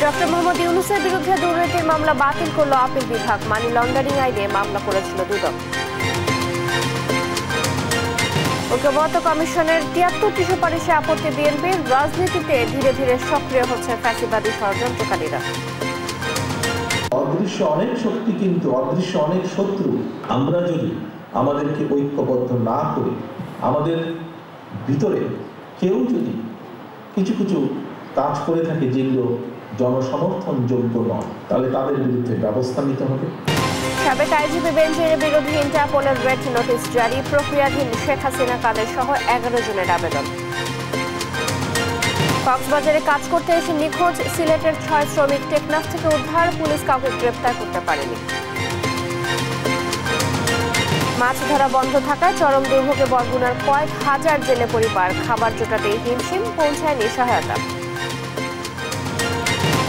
Doctor Mohammad ইউনূসের বিরুদ্ধে দুর্নীতির মামলা বাতিল করল আপিল বিভাগ। মানি লন্ডারিং আইনে মামলা করেছিল দুদক। ঐক্যমত্য কমিশনের ৭৩টি সুপারিশে আপত্তি বিএনপির। রাজনীতিতে ধীরে ধীরে সক্রিয় হচ্ছে ফ্যাসিবাদী ষড়যন্ত্রকারীরা। অদৃশ্য অনেক শক্তি কিন্তু অদৃশ্য অনেক শত্রু। আমরা যদি আমাদেরকে ঐক্যবদ্ধ না করি, আমাদের ভিতরে কেউ যদি কিছু কিছু কাজ করে থাকে যেগুলো জনসমর্থনযোগ্য নয়, তাহলে তাদের বিরুদ্ধে ব্যবস্থা নিতে হবে। সাবেক আইজিপি বেনজিরের বিরুদ্ধে ইন্টারপোলের রেড নোটিশ জারি। প্রক্রিয়াধীন শেখ হাসিনা কাদের সহ 11 জনের আবেদন। কক্সবাজারে কাজ করতে এসে নিখোঁজ সিলেটের 6 শ্রমিক। টেকনাফ থেকে উদ্ধার, পুলিশ কাউকে গ্রেপ্তার করতে পারেনি। মাছ ধরা বন্ধ থাকায় চরম দুর্ভোগে বরগুনার কয়েক হাজার জেলে পরিবার। খাবার জোটাতে হিমশিম, পৌঁছায়নি সহায়তা।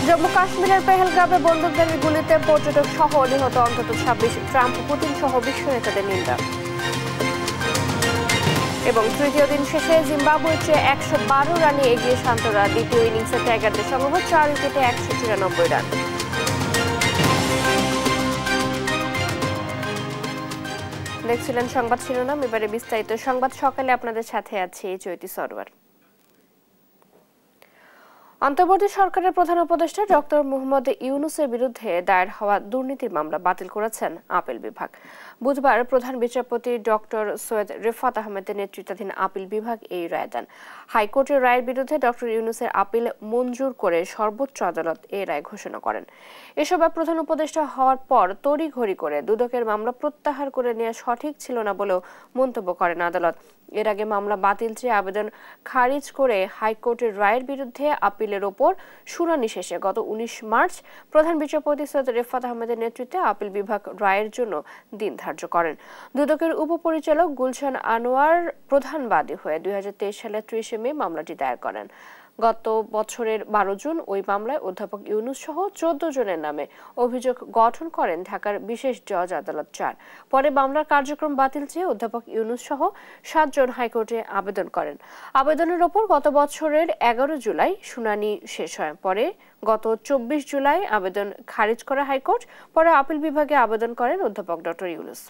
জম্মু কাশ্মীরের পেহেলগামে বন্দুকধারীর গুলিতে পর্যটক সহ নিহত অন্তত 26। ট্রাম্প, পুতিন সহ বিশ্ব নেতাদের নিন্দা। এবং তৃতীয় দিন শেষে জিম্বাবুয়ের চেয়ে 112 রানে এগিয়ে শান্তরা। দ্বিতীয় ইনিংসে টাইগারদের সংগ্রহ 4 উইকেটে 194 রান। দেখছিলেন সংবাদ শিরোনাম, এবারে বিস্তারিত সংবাদ। সকালে আপনাদের সাথে আছি চৈতি সরওয়ার। অন্তর্বর্তী সরকারের প্রধান উপদেষ্টা ডক্টর মোহাম্মদ ইউনূসের বিরুদ্ধে দায়ের হওয়া দুর্নীতির মামলা বাতিল করেছেন আপিল বিভাগ। বুধবার প্রধান বিচারপতি ডক্টর সৈয়দ রেফাত আহমেদের নেতৃত্বাধীন আপিল বিভাগ এই রায় দেন। হাইকোর্টের রায়ের বিরুদ্ধে ডক্টর ইউনূসের আপিল মঞ্জুর করে সর্বোচ্চ আদালত এই রায় ঘোষণা করেন। এসব প্রধান উপদেষ্টা হওয়ার পর তড়িঘড়ি করে দুদকের মামলা প্রত্যাহার করে নেওয়া সঠিক ছিল না বলেও মন্তব্য করেন আদালত। এর আগে মামলা বাতিল চেয়ে আবেদন খারিজ করে হাইকোর্টের রায়ের বিরুদ্ধে আপিলের ওপর শুনানি শেষে গত 19 মার্চ প্রধান বিচারপতি সৈয়দ রেফাত আহমেদের নেতৃত্বে আপিল বিভাগ রায়ের জন্য দিন ধার্য করেন। দুদকের উপপরিচালক গুলশান আনোয়ার প্রধান বাদী হয়ে 2023 সালের 30 মে মামলাটি দায়ের করেন। গত বছরের 12 জুন ওই মামলায় অধ্যাপক ইউনূস সহ 14 জনের নামে অভিযোগ গঠন করেন ঢাকার বিশেষ জজ আদালত 4। পরে মামলার কার্যক্রম বাতিল চেয়ে অধ্যাপক ইউনূস সহ 7 জন হাইকোর্টে আবেদন করেন। আবেদনের ওপর গত বছরের 11 জুলাই শুনানি শেষ হয়। পরে গত 24 জুলাই আবেদন খারিজ করে হাইকোর্ট। পরে আপিল বিভাগে আবেদন করেন অধ্যাপক ডক্টর ইউনূস।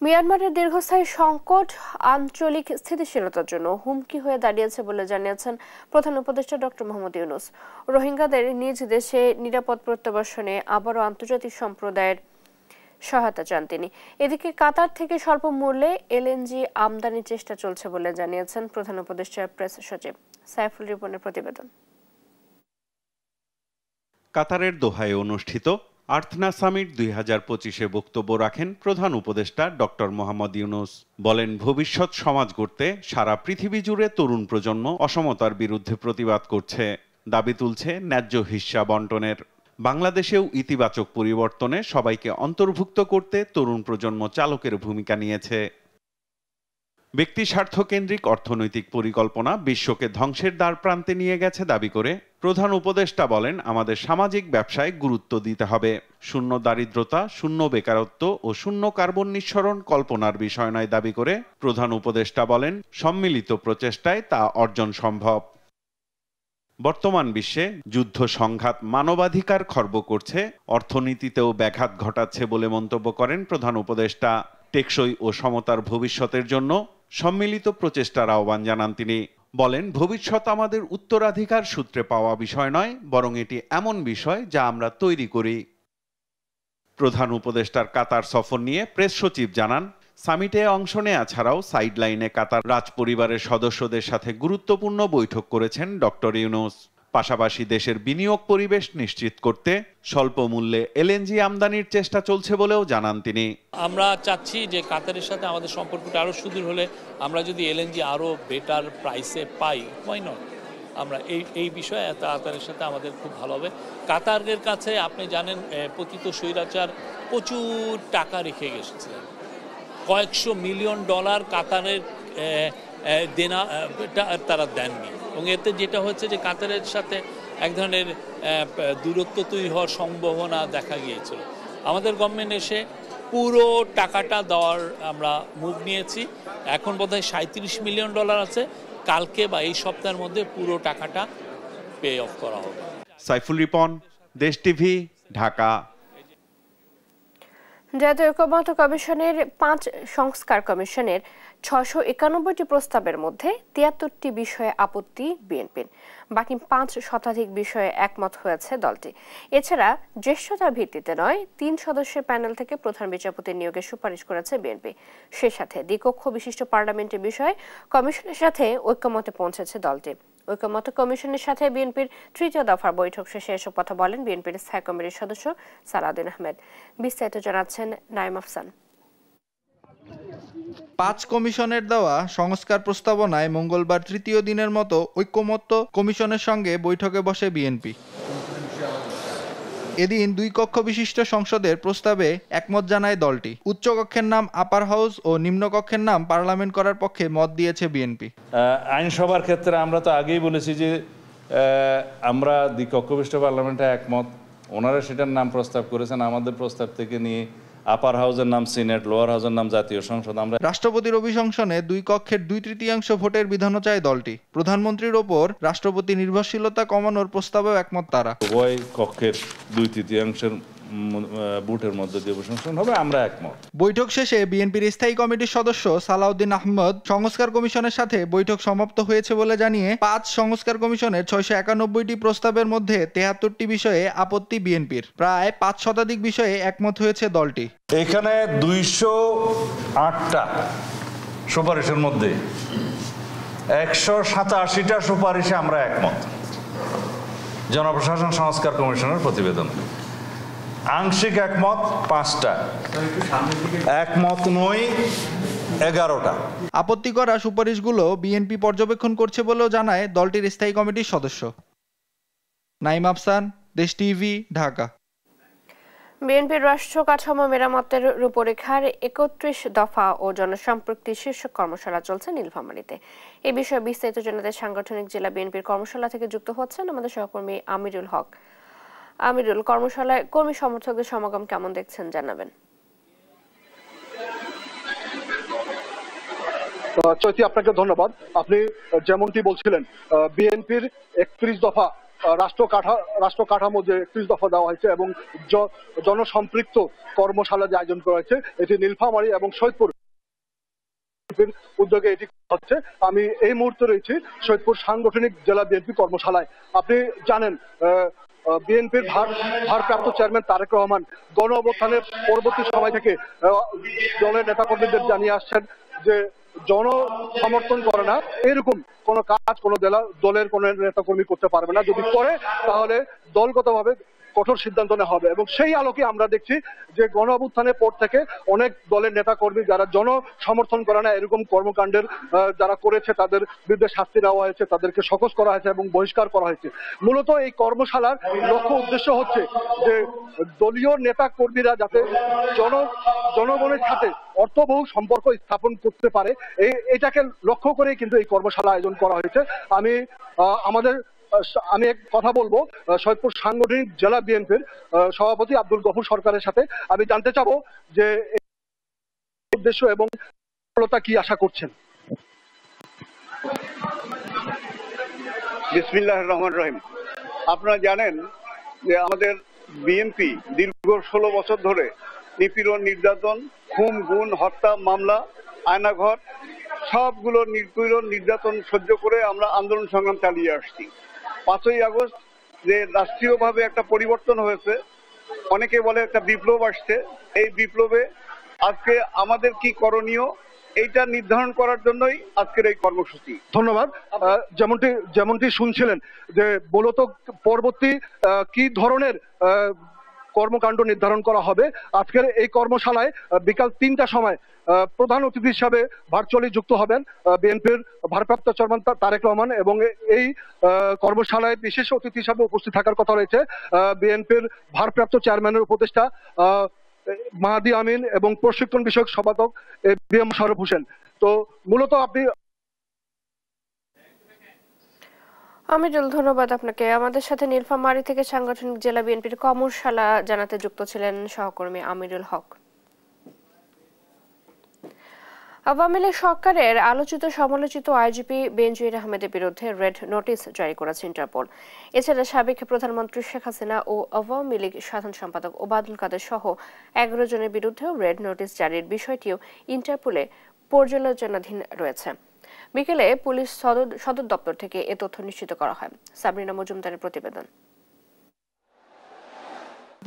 মিয়ানমারের দীর্ঘস্থায়ী সংকট আঞ্চলিক স্থিতিশীলতার জন্য হুমকি হয়ে দাঁড়িয়েছে বলে জানিয়েছেন প্রধান উপদেষ্টা ডক্টর মোহাম্মদ ইউনূস। রোহিঙ্গাদের নিজ দেশে নিরাপদ প্রত্যাবাসনে আবারও আন্তর্জাতিক সম্প্রদায়ের সহায়তা চান তিনি। এদিকে কাতার থেকে স্বল্প মূল্যে এলএনজি আমদানির চেষ্টা চলছে বলে জানিয়েছেন প্রধান উপদেষ্টার প্রেস সচিব। সাইফুল রিপনের প্রতিবেদন। কাতারের দোহায় অনুষ্ঠিত আর্থনা সামিট 2025-এ বক্তব্য রাখেন প্রধান উপদেষ্টা ডক্টর মোহাম্মদ ইউনূস। বলেন, ভবিষ্যৎ সমাজ গড়তে সারা পৃথিবী জুড়ে তরুণ প্রজন্ম অসমতার বিরুদ্ধে প্রতিবাদ করছে, দাবি তুলছে ন্যায্য হিস্যা বন্টনের। বাংলাদেশেও ইতিবাচক পরিবর্তনে সবাইকে অন্তর্ভুক্ত করতে তরুণ প্রজন্ম চালকের ভূমিকা নিয়েছে। ব্যক্তি স্বার্থকেন্দ্রিক অর্থনৈতিক পরিকল্পনা বিশ্বকে ধ্বংসের দ্বার প্রান্তে নিয়ে গেছে দাবি করে প্রধান উপদেষ্টা বলেন, আমাদের সামাজিক ব্যবসায় গুরুত্ব দিতে হবে। শূন্য দারিদ্রতা, শূন্য বেকারত্ব ও শূন্য কার্বন নিঃসরণ কল্পনার বিষয় নয় দাবি করে প্রধান উপদেষ্টা বলেন, সম্মিলিত প্রচেষ্টায় তা অর্জন সম্ভব। বর্তমান বিশ্বে যুদ্ধ সংঘাত মানবাধিকার খর্ব করছে, অর্থনীতিতেও ব্যাঘাত ঘটাচ্ছে বলে মন্তব্য করেন প্রধান উপদেষ্টা। টেকসই ও সমতার ভবিষ্যতের জন্য সম্মিলিত প্রচেষ্টার আহ্বান জানান তিনি। বলেন, ভবিষ্যৎ আমাদের উত্তরাধিকার সূত্রে পাওয়া বিষয় নয়, বরং এটি এমন বিষয় যা আমরা তৈরি করি। প্রধান উপদেষ্টার কাতার সফর নিয়ে প্রেস সচিব জানান, সামিটে অংশ নেয়া ছাড়াও সাইডলাইনে কাতার রাজপরিবারের সদস্যদের সাথে গুরুত্বপূর্ণ বৈঠক করেছেন ডক্টর ইউনূস। পাশাপাশি দেশের বিনিয়োগ পরিবেশ নিশ্চিত করতে স্বল্প মূল্যে এলএনজি আমদানির চেষ্টা চলছে বলেও জানান তিনি। আমরা চাচ্ছি যে কাতারের সাথে আমাদের সম্পর্কটা আরও সুদৃঢ় হলে আমরা যদি এলএনজি আরও বেটার প্রাইসে পাই, হোয়াই নট। আমরা এই বিষয়ে কাতারের সাথে আমাদের খুব ভালো হবে। কাতারের কাছে আপনি জানেন পতিত স্বৈরাচার প্রচুর টাকা রেখে গেছিলেন, কয়েকশো মিলিয়ন ডলার কাতারের দেনা তারা দেননি। এবং এতে যেটা হচ্ছে যে কাতারের সাথে এক ধরনের দূরত্ব তৈরি হওয়ার সম্ভাবনা দেখা গিয়েছিল। আমাদের গভর্নমেন্ট এসে পুরো টাকাটা দেওয়ার আমরা মুভ নিয়েছি। এখন বোধহয় $37 মিলিয়ন আছে। কালকে বা এই সপ্তাহের মধ্যে পুরো টাকাটা পে অফ করা হবে। সাইফুল রিপন, দেশ টিভি, ঢাকা। জাতীয় ঐকমত্য কমিশনের 5 সংস্কার কমিশনের 691টি প্রস্তাবের মধ্যে 73টি বিষয়ে আপত্তি বিএনপির। বাকি 5 শতাধিক বিষয়ে একমত হয়েছে দলটি। এছাড়া জ্যেষ্ঠতার ভিত্তিতে নয় 3 সদস্যের প্যানেল থেকে প্রধান বিচারপতি নিয়োগের সুপারিশ করেছে বিএনপি। সে সাথে দ্বিকক্ষ বিশিষ্ট পার্লামেন্টের বিষয়ে কমিশনের সাথে ঐকমত্যে পৌঁছেছে দলটি। ঐকমত্য কমিশনের সাথে বিএনপির 3য় দফার বৈঠক শেষে এসব কথা বলেন বিএনপির স্থায়ী কমিটির সদস্য সালাউদ্দিন আহমেদ। বিস্তারিত জানাচ্ছেন নাইম আফসান। 5 কমিশনের দেওয়া সংস্কার প্রস্তাবনায় মঙ্গলবার তৃতীয় দিনের মতো ঐকমত্য কমিশনের সঙ্গে বৈঠকে বসে বিএনপি। এদিন 2 কক্ষ বিশিষ্ট সংসদের প্রস্তাবে একমত জানায় দলটি। উচ্চ কক্ষের নাম আপার হাউস ও নিম্ন কক্ষের নাম পার্লামেন্ট করার পক্ষে মত দিয়েছে বিএনপি। আইনসভার ক্ষেত্রে আমরা তো আগেই বলেছি যে আমরা দ্বিকক্ষ বিশিষ্ট পার্লামেন্টে একমত। ওনারা সেটার নাম প্রস্তাব করেছেন, আমাদের প্রস্তাব থেকে নিয়ে আপার হাউসের নাম সিনেট, লোয়ার হাউসের নাম জাতীয় সংসদ। আমরা রাষ্ট্রপতির অভিশংসনে 2 কক্ষের 2/3 ভোটের বিধানও চায় দলটি। প্রধানমন্ত্রীর ওপর রাষ্ট্রপতি নির্ভরশীলতা কমানোর প্রস্তাবেও একমত তারা। উভয় কক্ষের 2/3 ভোটের মধ্যে যে অভিশংসন হবে আমরা একমত। বৈঠক শেষে বিএনপির স্থায়ী কমিটির সদস্য সালাউদ্দিন আহমেদ সংস্কার কমিশনের সাথে বৈঠক সমাপ্ত হয়েছে বলে জানিয়ে 5 সংস্কার কমিশনের 691টি প্রস্তাবের মধ্যে 73টি বিষয়ে আপত্তি বিএনপির। প্রায় 5 শতাধিক বিষয়ে একমত হয়েছে দলটি। এখানে 208টা সুপারিশের মধ্যে 187টা সুপারিশে আমরা একমত। জনপ্রশাসন সংস্কার কমিশনের প্রতিবেদন আংশিক একমত 5টা, একমত নই 11টা। আপত্তি করা সুপারিশগুলো বিএনপি পর্যবেক্ষণ করছে বলেও জানায় দলটির স্থায়ী কমিটির সদস্য। নাইম আফসান, দেশ টিভি, ঢাকা। বিএনপির রাষ্ট্র কাঠামো মেরামতের রূপরেখার 31 দফা ও জনসম্পৃক্তি শীর্ষক কর্মশালা চলছে নীলফামারীতে। এ বিষয়ে বিস্তারিত জানাতে সাংগঠনিক জেলা বিএনপির কর্মশালা থেকে যুক্ত হচ্ছেন আমাদের সহকর্মী আমিরুল হক। আমিরুল, কর্মশালায় কর্মী সমর্থকদের সমাগম কেমন দেখছেন জানাবেন। চৈতি, আপনাকে ধন্যবাদ। আপনি যেমনটি বলছিলেন, বিএনপির 31 দফা রাষ্ট্র কাঠামো যে 31 দফা দেওয়া হয়েছে এবং জনসম্পৃক্ত কর্মশালা যে আয়োজন করা হয়েছে, এটি নীলফামারী এবং সৈয়দপুর উদ্যোগে এটি হচ্ছে। আমি এই মুহূর্তে রয়েছি সৈয়দপুর সাংগঠনিক জেলা বিএনপি কর্মশালায়। আপনি জানেন বিএনপির ভারপ্রাপ্ত চেয়ারম্যান তারেক রহমান গণ অভ্যুত্থানের পরবর্তী সময় থেকে দলের নেতাকর্মীদের জানিয়ে আসছেন যে জন সমর্থন করে না এরকম কোন কাজ কোন দলের কোন নেতাকর্মী করতে পারবে না। যদি করে তাহলে দলগতভাবে কঠোর সিদ্ধান্ত নেওয়া হবে। এবং সেই আলোকে আমরা দেখছি যে গণ অভ্যুত্থানের পর থেকে অনেক দলের নেতাকর্মী যারা জন সমর্থন করে না এরকম কর্মকাণ্ডের যারা করেছে তাদের বিরুদ্ধে শাস্তি নেওয়া হয়েছে, তাদেরকে সকস করা হয়েছে এবং বহিষ্কার করা হয়েছে। মূলত এই কর্মশালার লক্ষ্য উদ্দেশ্য হচ্ছে যে দলীয় নেতা কর্মীরা যাতে জনগণের সাথে অর্থবহ সম্পর্ক স্থাপন করতে পারে, এটাকে লক্ষ্য করে কিন্তু এই কর্মশালা আয়োজন করা হয়েছে। আমি এক কথা বলবো সৈয়দপুর সাংগঠনিক জেলা বিএনপির সভাপতি আব্দুল গফুর সরকারের সাথে। আমি জানতে চাবো যে উদ্দেশ্য এবং সফলতা কি আশা করছেন। বিসমিল্লাহির রহমানির রহিম। আপনারা জানেন যে আমাদের বিএনপি দীর্ঘ 16 বছর ধরে নিপীড়ন, নির্যাতন, খুন, গুম, হত্যা মামলা, আয়নাঘর সবগুলো নিপীড়ন নির্যাতন সহ্য করে আমরা আন্দোলন সংগ্রাম চালিয়ে আসছি। 5ই আগস্ট যে রাষ্ট্রীয়ভাবে একটা পরিবর্তন হয়েছে, অনেকে বলে একটা বিপ্লব আসছে, এই বিপ্লবে আজকে আমাদের কি করণীয় এইটা নির্ধারণ করার জন্যই আজকের এই কর্মসূচি। ধন্যবাদ। যেমনটি শুনছিলেন যে মূলত পরবর্তী কি ধরনের কর্মকাণ্ড নির্ধারণ করা হবে। আজকের এই কর্মশালায় বিকাল 3টার সময় প্রধান অতিথি হিসাবে ভার্চুয়ালি যুক্ত হবেন বিএনপির ভারপ্রাপ্ত চেয়ারম্যান তারেক রহমান এবং এই কর্মশালায় বিশেষ অতিথি হিসাবে উপস্থিত থাকার কথা রয়েছে বিএনপির ভারপ্রাপ্ত চেয়ারম্যানের উপদেষ্টা মাহাদি আমিন এবং প্রশিক্ষণ বিষয়ক সম্পাদক বিএম শরফ হোসেন। তো মূলত আপনি আমিরুল, ধন্যবাদ আপনাকে। আমাদের সাথে নীলফামারী থেকে সাংগঠনিক জেলা বিএনপির কর্মশালা জানাতে যুক্ত ছিলেন সহকর্মী আমিরুল হক। আওয়ামী লীগ সরকারের আলোচিত সমালোচিত আইজিপি বেনজির আহমেদের বিরুদ্ধে রেড নোটিশ জারি করেছে ইন্টারপোল। এছাড়া সাবেক প্রধানমন্ত্রী শেখ হাসিনা ও আওয়ামী লীগ সাধারণ সম্পাদক ওবায়দুল কাদের সহ 11 জনের বিরুদ্ধেও রেড নোটিশ জারির বিষয়টিও ইন্টারপোলে পর্যালোচনাধীন রয়েছে। বিকেলে পুলিশ সদর দপ্তর থেকে এ তথ্য নিশ্চিত করা হয়। সাবরিনা মজুমদারের প্রতিবেদন।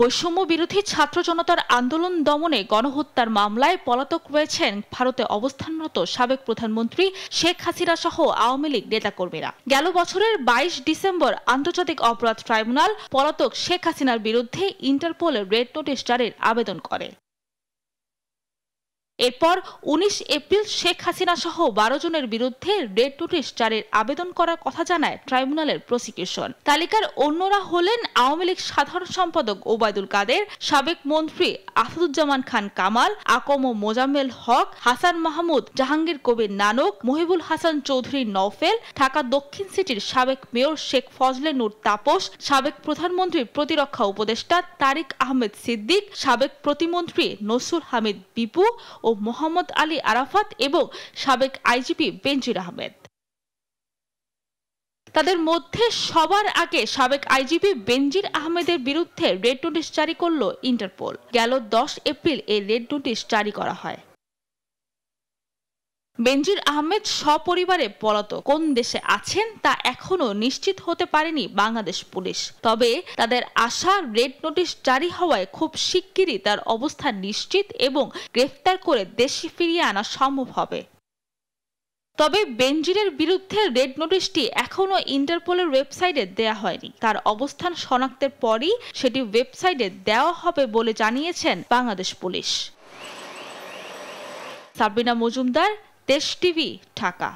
বৈষম্য বিরোধী ছাত্র জনতার আন্দোলন দমনে গণহত্যার মামলায় পলাতক রয়েছেন ভারতে অবস্থানরত সাবেক প্রধানমন্ত্রী শেখ হাসিনা সহ আওয়ামী লীগ নেতাকর্মীরা। গেল বছরের 22 ডিসেম্বর আন্তর্জাতিক অপরাধ ট্রাইব্যুনাল পলাতক শেখ হাসিনার বিরুদ্ধে ইন্টারপোলের রেড নোটিশ জারির আবেদন করে। এরপর 19 এপ্রিল শেখ হাসিনা সহ 12 জনের বিরুদ্ধে রেড নোটিশ জারির আবেদন করার কথা জানায় ট্রাইব্যুনালের প্রসিকিউশন। তালিকার অন্যরা হলেন আওয়ামী লীগ সাধারণ সম্পাদক ওবায়দুল কাদের, সাবেক মন্ত্রী আসাদুজ্জামান খান কামাল, আকম মোজাম্মেল হক, হাসান মাহমুদ, জাহাঙ্গীর কবির নানক, মহিবুল হাসান চৌধুরী নওফেল, ঢাকা দক্ষিণ সিটির সাবেক মেয়র শেখ ফজলে নূর তাপস, সাবেক প্রধানমন্ত্রীর প্রতিরক্ষা উপদেষ্টা তারিক আহমেদ সিদ্দিক, সাবেক প্রতিমন্ত্রী নসরুল হামিদ বিপু ও মোহাম্মদ আলী আরাফাত এবং সাবেক আইজিপি বেনজির আহমেদ। তাদের মধ্যে সবার আগে সাবেক আইজিপি বেনজির আহমেদের বিরুদ্ধে রেড নোটিশ জারি করল ইন্টারপোল। গেল 10 এপ্রিল এই রেড নোটিশ জারি করা হয়। বেনজির আহমেদ সপরিবারে পলাতক, কোন দেশে আছেন তা এখনো নিশ্চিত হতে পারেনি বাংলাদেশ পুলিশ। তবে তাদের আশা রেড নোটিশ জারি হওয়ায় খুব শিগগিরই তার অবস্থান নিশ্চিত এবং গ্রেফতার করে দেশে ফিরিয়ে আনা সম্ভব হবে। তবে বেনজিরের বিরুদ্ধে রেড নোটিশটি এখনো ইন্টারপোলের ওয়েবসাইটে দেয়া হয়নি। তার অবস্থান শনাক্তের পরই সেটি ওয়েবসাইটে দেওয়া হবে বলে জানিয়েছেন বাংলাদেশ পুলিশ। সাবরিনা মজুমদার, দেশ টিভি, ঢাকা।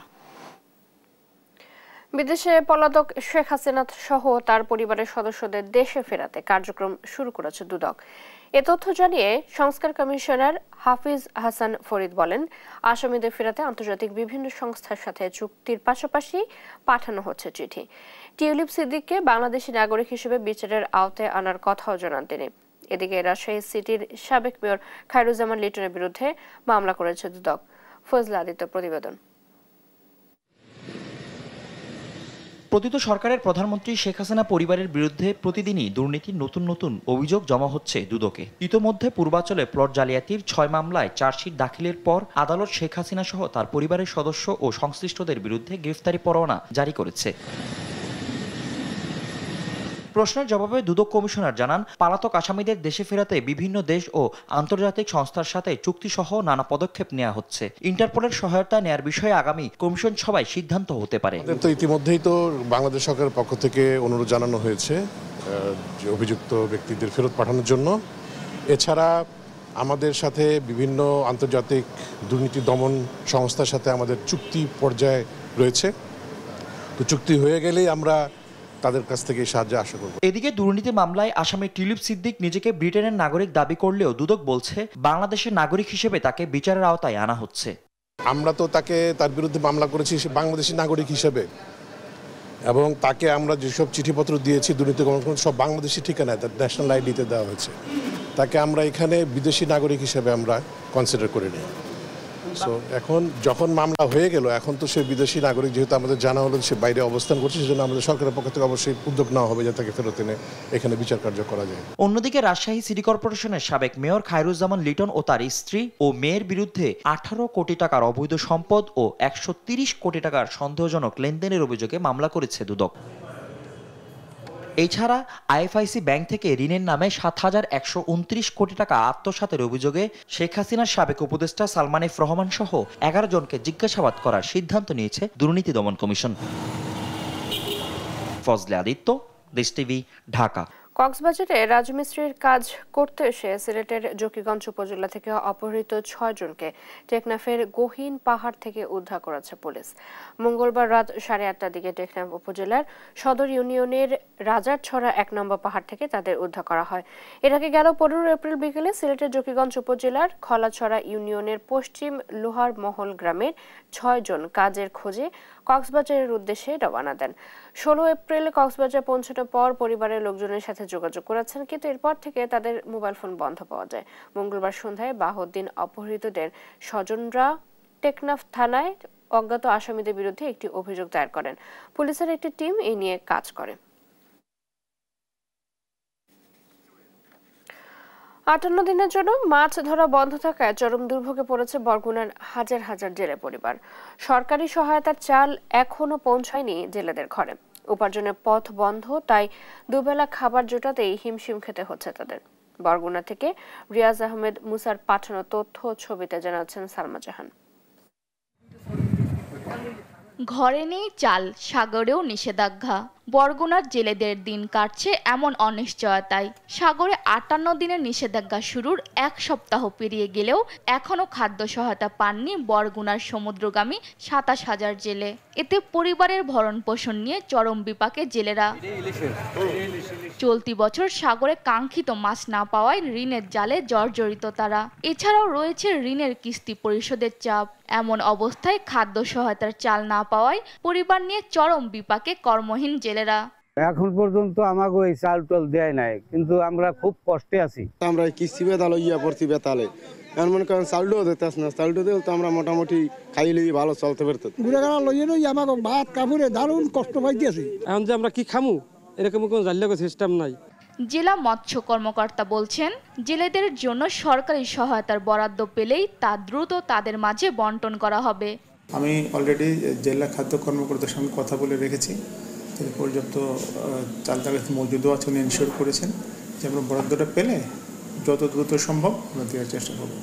বিদেশে পলাতক শেখ হাসিনা সহ তার পরিবারের সদস্যদের দেশে ফেরাতে কার্যক্রম শুরু করেছে দুদক। এ তথ্য জানিয়ে সংস্কার কমিশনার হাফিজ হাসান ফরিদ বলেন, আসামিদের ফেরাতে আন্তর্জাতিক বিভিন্ন সংস্থার সাথে চুক্তির পাশাপাশি পাঠানো হচ্ছে চিঠি। টিউলিপ সিদ্দিককে বাংলাদেশি নাগরিক হিসেবে বিচারের আওতায় আনার কথাও জানান তিনি। এদিকে রাজশাহী সিটির সাবেক মেয়র খায়রুজ্জামান লিটনের বিরুদ্ধে মামলা করেছে দুদক। ফজলা আদিত্য প্রতিবেদন। পতিত সরকারের প্রধানমন্ত্রী শেখ হাসিনা পরিবারের বিরুদ্ধে প্রতিদিনই দুর্নীতির নতুন নতুন অভিযোগ জমা হচ্ছে দুদকে। ইতোমধ্যে পূর্বাঞ্চলে প্লট জালিয়াতির 6 মামলায় চার্জশিট দাখিলের পর আদালত শেখ হাসিনা সহ তার পরিবারের সদস্য ও সংশ্লিষ্টদের বিরুদ্ধে গ্রেফতারি পরোয়ানা জারি করেছে। প্রশ্নের জবাবে দুদক কমিশনার জানান, পলাতক আসামিদের দেশে ফেরাতে বিভিন্ন দেশ ও আন্তর্জাতিক সংস্থার সাথে চুক্তিসহ নানা পদক্ষেপ নেওয়া হচ্ছে। ইন্টারপোলের সহায়তা নেয়ার বিষয়ে আগামী কমিশন সভায় সিদ্ধান্ত হতে পারে। তো ইতিমধ্যেই তো বাংলাদেশ সরকারের পক্ষ থেকে অনুরোধ জানানো হয়েছে যে অভিযুক্ত ব্যক্তিদের ফেরত পাঠানোর জন্য। এছাড়া আমাদের সাথে বিভিন্ন আন্তর্জাতিক দুর্নীতি দমন সংস্থার সাথে আমাদের চুক্তি পর্যায়ে রয়েছে। তো চুক্তি হয়ে গেলেই আমরা তাদের কাছ থেকে সাহায্য আশা করব। এদিকে দুর্নীতি মামলায় আসামি টিউলিপ সিদ্দিক নিজেকে ব্রিটেনের নাগরিক দাবি করলেও দুদক বলছে বাংলাদেশের নাগরিক হিসেবে তাকে বিচারের আওতায় আনা হচ্ছে। আমরা তো তার বিরুদ্ধে মামলা করেছি বাংলাদেশি নাগরিক হিসেবে, এবং তাকে আমরা যেসব চিঠিপত্র দিয়েছি দুর্নীতি সব বাংলাদেশি ঠিকানায় তার ন্যাশনাল আইডিতে দেওয়া হয়েছে। তাকে আমরা এখানে বিদেশি নাগরিক হিসেবে আমরা কনসিডার করে নিই। সো এখন যখন মামলা হয়ে গেল, এখন তো সে বিদেশি নাগরিক, যেহেতু আমাদের জানা হলো সে বাইরে অবস্থান করছে, সেজন্য আমাদের সরকারের পক্ষ থেকে অবশ্যই উদ্যোগ নেওয়া হবে যাতে তাকে ফেরত এনে এখানে বিচার কার্য করা যায়। অন্যদিকে রাজশাহী সিটি কর্পোরেশনের সাবেক মেয়র খায়রুজ্জামান লিটন ও তার স্ত্রী ও মেয়ের বিরুদ্ধে 18 কোটি টাকার অবৈধ সম্পদ ও 130 কোটি টাকার সন্দেহজনক লেনদেনের অভিযোগে মামলা করেছে দুদক। এছাড়া আইএফআইসি ব্যাংক থেকে ঋণের নামে 7,129 কোটি টাকা আত্মসাতের অভিযোগে শেখ হাসিনার সাবেক উপদেষ্টা সালমান এফ রহমান সহ 11 জনকে জিজ্ঞাসাবাদ করার সিদ্ধান্ত নিয়েছে দুর্নীতি দমন কমিশন। ফজলে আদিত্য, দেশ টিভি, ঢাকা। কক্সবাজারে রাজমিস্ত্রির কাজ করতে এসে সিলেটের জকিগঞ্জ উপজেলা থেকে অপহৃত 6 জনকে টেকনাফের গহীন পাহাড় থেকে উদ্ধার করেছে পুলিশ। মঙ্গলবার রাত 8:30টার দিকে টেকনাফ উপজেলার সদর ইউনিয়নের রাজারছড়া 1 নম্বর পাহাড় থেকে তাদের উদ্ধার করা হয়। এর আগে গেল 15 এপ্রিল বিকেলে সিলেটের জকিগঞ্জ উপজেলার খলাছড়া ইউনিয়নের পশ্চিম লোহার মহল গ্রামের 6 জন কাজের খোঁজে কক্সবাজারের উদ্দেশ্যে রওনা দেন। 16 এপ্রিল কক্সবাজার পৌঁছানোর পর পরিবারের লোকজনের সাথে যোগাযোগ করেছেন, কিন্তু এরপর থেকে তাদের মোবাইল ফোন বন্ধ পাওয়া যায়। মঙ্গলবার সন্ধ্যায় বাহাউদ্দিন অপহৃতদের স্বজনরা টেকনাফ থানায় অজ্ঞাত আসামিদের বিরুদ্ধে একটি অভিযোগ দায়ের করেন। পুলিশের একটি টিম এই নিয়ে কাজ করে। 58 দিনের জন্য মাছ ধরা বন্ধ থাকায় চরম দুর্ভোগে পড়েছে বরগুনার হাজার হাজার জেলে পরিবার। সরকারি সহায়তার চাল এখনো পৌঁছায়নি জেলেদের ঘরে। উপার্জনের পথ বন্ধ, তাই দুবেলা খাবার জোটাতেই হিমশিম খেতে হচ্ছে তাদের। বরগুনা থেকে রিয়াজ আহমেদ মুসার পাঠানো তথ্য ছবিতে জানাচ্ছেন সালমা জাহান। ঘরে নেই চাল, সাগরেও নিষেধাজ্ঞা। বরগুনার জেলেদের দিন কাটছে এমন অনিশ্চয়তায়। সাগরে 58 দিনের নিষেধাজ্ঞা শুরুর 1 সপ্তাহ পেরিয়ে গেলেও এখনো খাদ্য সহায়তা পাননি বরগুনার সমুদ্রগামী 27,000 জেলে। এতে পরিবারের ভরণ পোষণ নিয়ে চরম বিপাকে জেলেরা। চলতি বছর সাগরে কাঙ্ক্ষিত মাছ না পাওয়ায় ঋণের জালে জর্জরিত তারা। এছাড়াও রয়েছে ঋণের কিস্তি পরিশোধের চাপ। এমন অবস্থায় খাদ্য সহায়তার চাল না পাওয়ায় পরিবার নিয়ে চরম বিপাকে কর্মহীন জেলেরা। এখন পর্যন্ত আমাকে ওই চাল টাল দেয় নাই, কিন্তু আমরা খুব কষ্টে আছি। আমরা কিস্তি বেতাল ইয়া পড়ছি বেতালে, এখন মনে করেন চালটাও দিতেছ না। চালটা দিলে তো আমরা মোটামুটি খাইলেই ভালো চলতে পারত। গুড়াগাড়া লইয়ে লই আমাকে ভাত কাপড়ে দারুণ কষ্ট পাইতে আছি। এখন যে আমরা কি খামু এরকম কোনো জানলে সিস্টেম নাই। জেলা মৎস্য কর্মকর্তা বলছেন, জেলেদের জন্য সরকারি সহায়তার বরাদ্দ পেলেই তা দ্রুত তাদের মাঝে বন্টন করা হবে। আমি অলরেডি জেলা খাদ্য কর্মকর্তার সঙ্গে কথা বলে রেখেছি, পর্যাপ্ত চাল ডাল মজুদও আছে, উনি ইনশিওর করেছেন যে আমরা বরাদ্দটা পেলে যত দ্রুত সম্ভব আমরা দেওয়ার চেষ্টা করব।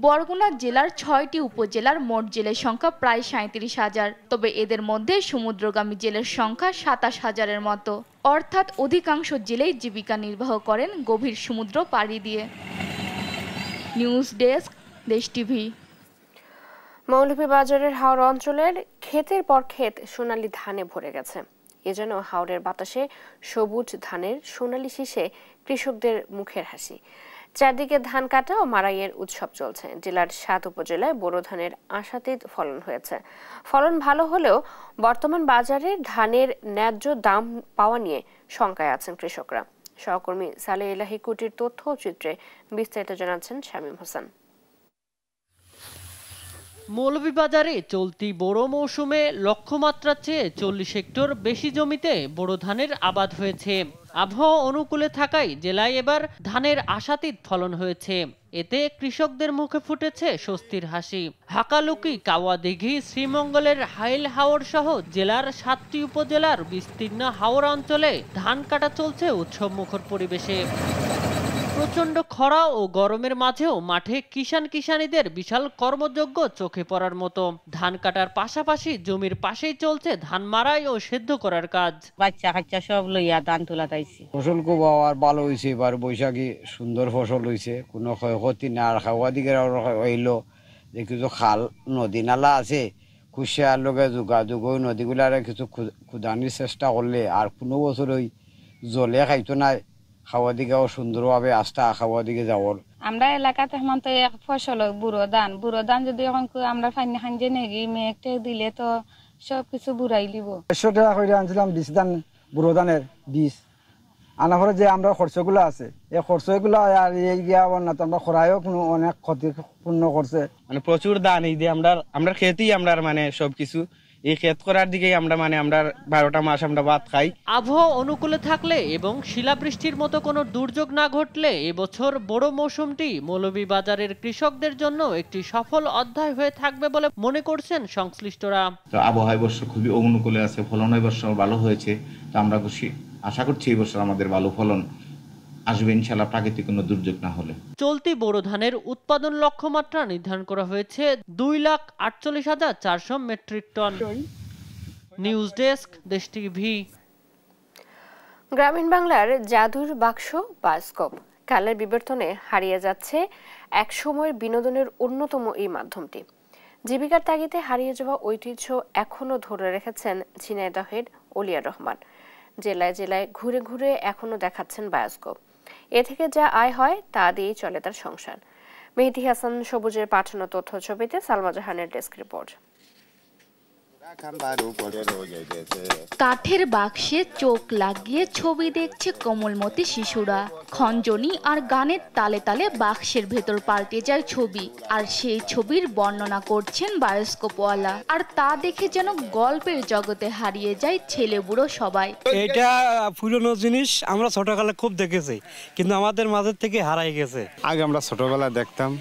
বরগুনা জেলার 6টি উপজেলার মোট জেলের সংখ্যা প্রায় 37,000, তবে এদের মধ্যে সমুদ্রগামী জেলের সংখ্যা 27,000-এর মতো। অর্থাৎ অধিকাংশ জেলেই জীবিকা নির্বাহ করেন গভীর সমুদ্র পাড়ি দিয়ে। নিউজ ডেস্ক, দেশ টিভি। মৌলভীবাজারের হাওর অঞ্চলের ক্ষেতের পর ক্ষেত সোনালী ধানে ভরে গেছে। এজন্য হাওরের বাতাসে সবুজ ধানের সোনালী শীষে কৃষকদের মুখের হাসি। চারদিকে ধান কাটা ও মাড়াইয়ের উৎসব চলছে। জেলার 7 উপজেলায় বোরো ধানের আশাতীত ফলন হয়েছে। ফলন ভালো হলেও বর্তমান বাজারে ধানের ন্যায্য দাম পাওয়া নিয়ে শঙ্কায় আছেন কৃষকরা। সহকর্মী সালেহ ইলাহি কুটির তথ্য চিত্রে বিস্তারিত জানাচ্ছেন শামীম হোসেন। মৌলভীবাজারে চলতি বোরো মৌসুমে লক্ষ্যমাত্রার চেয়ে 40 হেক্টর বেশি জমিতে বোরো ধানের আবাদ হয়েছে। আবহাওয়া অনুকূলে থাকায় জেলায় এবার ধানের আশাতীত ফলন হয়েছে। এতে কৃষকদের মুখে ফুটেছে স্বস্তির হাসি। হাকালুকি, কাওয়াদিঘি, শ্রীমঙ্গলের হাইল হাওর সহ জেলার 7টি উপজেলার বিস্তীর্ণ হাওর অঞ্চলে ধান কাটা চলছে উৎসবমুখর পরিবেশে। প্রচণ্ড খরা ও গরমের মাঝেও মাঠে কিষানীদের বিশাল কর্মযজ্ঞ চোখে পড়ার মতো। ধান কাটার পাশাপাশি জমির পাশেই চলছে ধান মাড়াই ও সেদ্ধ করার কাজ। বাচ্চা কাচ্চা সব লইয়া ধান তোলা তাইছি। ফসল খুব ভালো হয়েছে, এবার বৈশাখী সুন্দর ফসল হয়েছে, কোনো ক্ষয়ক্ষতি না। আর খাওয়া দিকে হইলো যে কিছু খাল নদী নালা আছে, কুশিয়ার লগে যোগাযোগ ওই নদীগুলার কিছু খুদানির চেষ্টা করলে আর কোনো বছর ওই জলে খাইতো না। খাওয়া দিকেও সুন্দরভাবে আস্থা খাওয়া দিকে যাওয়ার। আমরা এলাকাতে এখন তো এক ফসল বুড়ো ধান যদি এখন আমরা ফাইনি খাঞ্জে নেগি মেঘটে দিলে তো সবকিছু বুড়াই লিব। 100 টাকা করে আনছিলাম 20 ধান বুড়ো ধানের বীজ আনার পরে যে আমরা খরচগুলো আছে এই খরচগুলো আর এই গিয়া না তো আমরা খরায়ও কোনো অনেক ক্ষতিপূর্ণ করছে। মানে প্রচুর ধান এই যে আমরা খেতেই আমরা মানে সবকিছু এই ক্ষেত করার দিকে আমরা 12টা মাস আমরা ভাত খাই। আবহাওয়া অনুকূলে থাকলে এবং শিলাবৃষ্টির মতো কোনো দুর্যোগ না ঘটলে এবছর বড় মৌসুমটি মৌলভীবাজারের কৃষকদের জন্য একটি সফল অধ্যায় হয়ে থাকবে বলে মনে করছেন সংশ্লিষ্টরা। আবহাওয়া এবছর খুবই অনুকূলে আছে, ফলন এবছর ভালো হয়েছে। তো আমরা আশা করছি এবছর আমাদের ভালো ফলন আসবে ইনশাআল্লাহ, প্রাকৃতিক কোনো দুর্যোগ না হলে। চলতি বোরো ধানের উৎপাদন লক্ষ্যমাত্রা নির্ধারণ করা হয়েছে 2,48,400 মেট্রিক টন। নিউজ ডেস্ক, দেশ টিভি। গ্রামীণ বাংলার জাদুর বাক্স বায়োস্কোপ কালের বিবর্তনে হারিয়ে যাচ্ছে এক সময়ের বিনোদনের অন্যতম এই মাধ্যমটি। জীবিকার তাগিদে হারিয়ে যাওয়া ঐতিহ্য এখনো ধরে রেখেছেন ঝিনাইদহের ওলিয়া রহমান। জেলায় জেলায় ঘুরে ঘুরে এখনো দেখাচ্ছেন বায়োস্কোপ। এ থেকে যা আয় হয় তা দিয়েই চলে তার সংসার। মেহেদী হাসান সবুজের পাঠানো তথ্য ছবিতে সালমা জাহানের ডেস্ক রিপোর্ট। কাঠের বাক্সে চোখ লাগিয়ে ছবি দেখছে কোমলমতি শিশুরা। খঞ্জনি আর গানের তালে তালে বাক্সের ভেতর পাল্টে যায় ছবি, আর সেই ছবির বর্ণনা করছেন বায়োস্কোপওয়ালা। আর তা দেখে যেন গল্পের জগতে হারিয়ে যায় ছেলে বুড়ো সবাই। এটা পুরনো জিনিস, আমরা ছোটবেলা খুব দেখেছি, কিন্তু আমাদের মাঝের থেকে হারাই গেছে। আগে আমরা ছোটবেলা দেখতাম,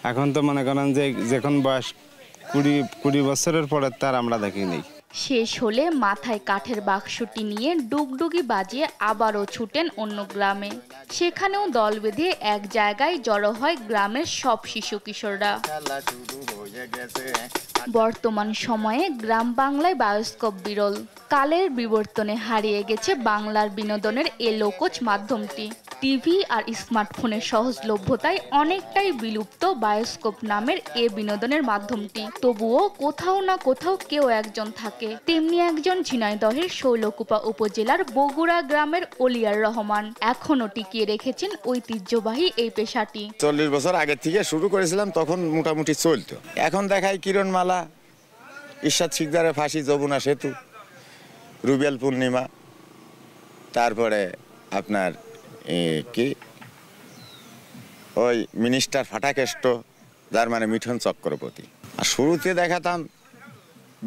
এখন তো মনে করেন যে যখন বয়স 20 বছরের পরে তার আমরা দেখিনি। শেষ হলে মাথায় কাঠের বাক্সটি নিয়ে ডুগডুগি বাজিয়ে আবারও ছুটেন অন্য গ্রামে। সেখানেও দল বেঁধে এক জায়গায় জড়ো হয় গ্রামের সব শিশু কিশোররা। বর্তমান সময়ে গ্রাম বাংলায় বায়োস্কোপ বিরল। কালের বিবর্তনে হারিয়ে গেছে বাংলার বিনোদনের এ লোকজ মাধ্যমটি। টিভি আর স্মার্টফোনের সহজলভ্যতায় অনেকটাই বিলুপ্ত বায়োস্কোপ নামের এ বিনোদনের মাধ্যমটি। তবুও কোথাও না কোথাও কেউ একজন থাকে। তেমনি একজন ঝিনাইদহের শৈলকুপা উপজেলার বগুড়া গ্রামের অলিয়ার রহমান এখনো টিকিয়ে রেখেছেন ঐতিহ্যবাহী এই পেশাটি। 40 বছর আগে থেকে শুরু করেছিলাম, তখন মোটামুটি চলতো। এখন দেখাই কিরণমালা, ঈশ্বর শিকদারের ফাঁসি, যমুনা সেতু, রুবেল পূর্ণিমা, তারপরে আপনার কি ওই মিনিস্টার ফাটাকেষ্ট, যার মানে মিঠুন চক্রবর্তী। আর শুরুতে দেখাতাম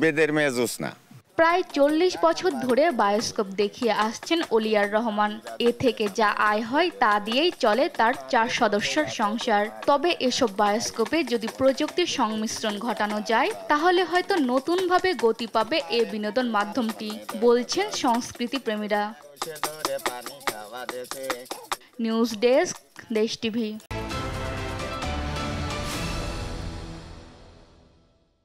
বেদের মেয়ে জোৎস্না। প্রায় 40 বছর ধরে বায়োস্কোপ দেখিয়ে আসছেন অলিয়ার রহমান। এ থেকে যা আয় হয় তা দিয়েই চলে তার 4 সদস্যের সংসার। তবে এসব বায়োস্কোপে যদি প্রযুক্তির সংমিশ্রণ ঘটানো যায়, তাহলে হয়তো নতুনভাবে গতি পাবে এ বিনোদন মাধ্যমটি, বলছেন সংস্কৃতি প্রেমীরা। নিউজ ডেস্ক, দেশ টিভি।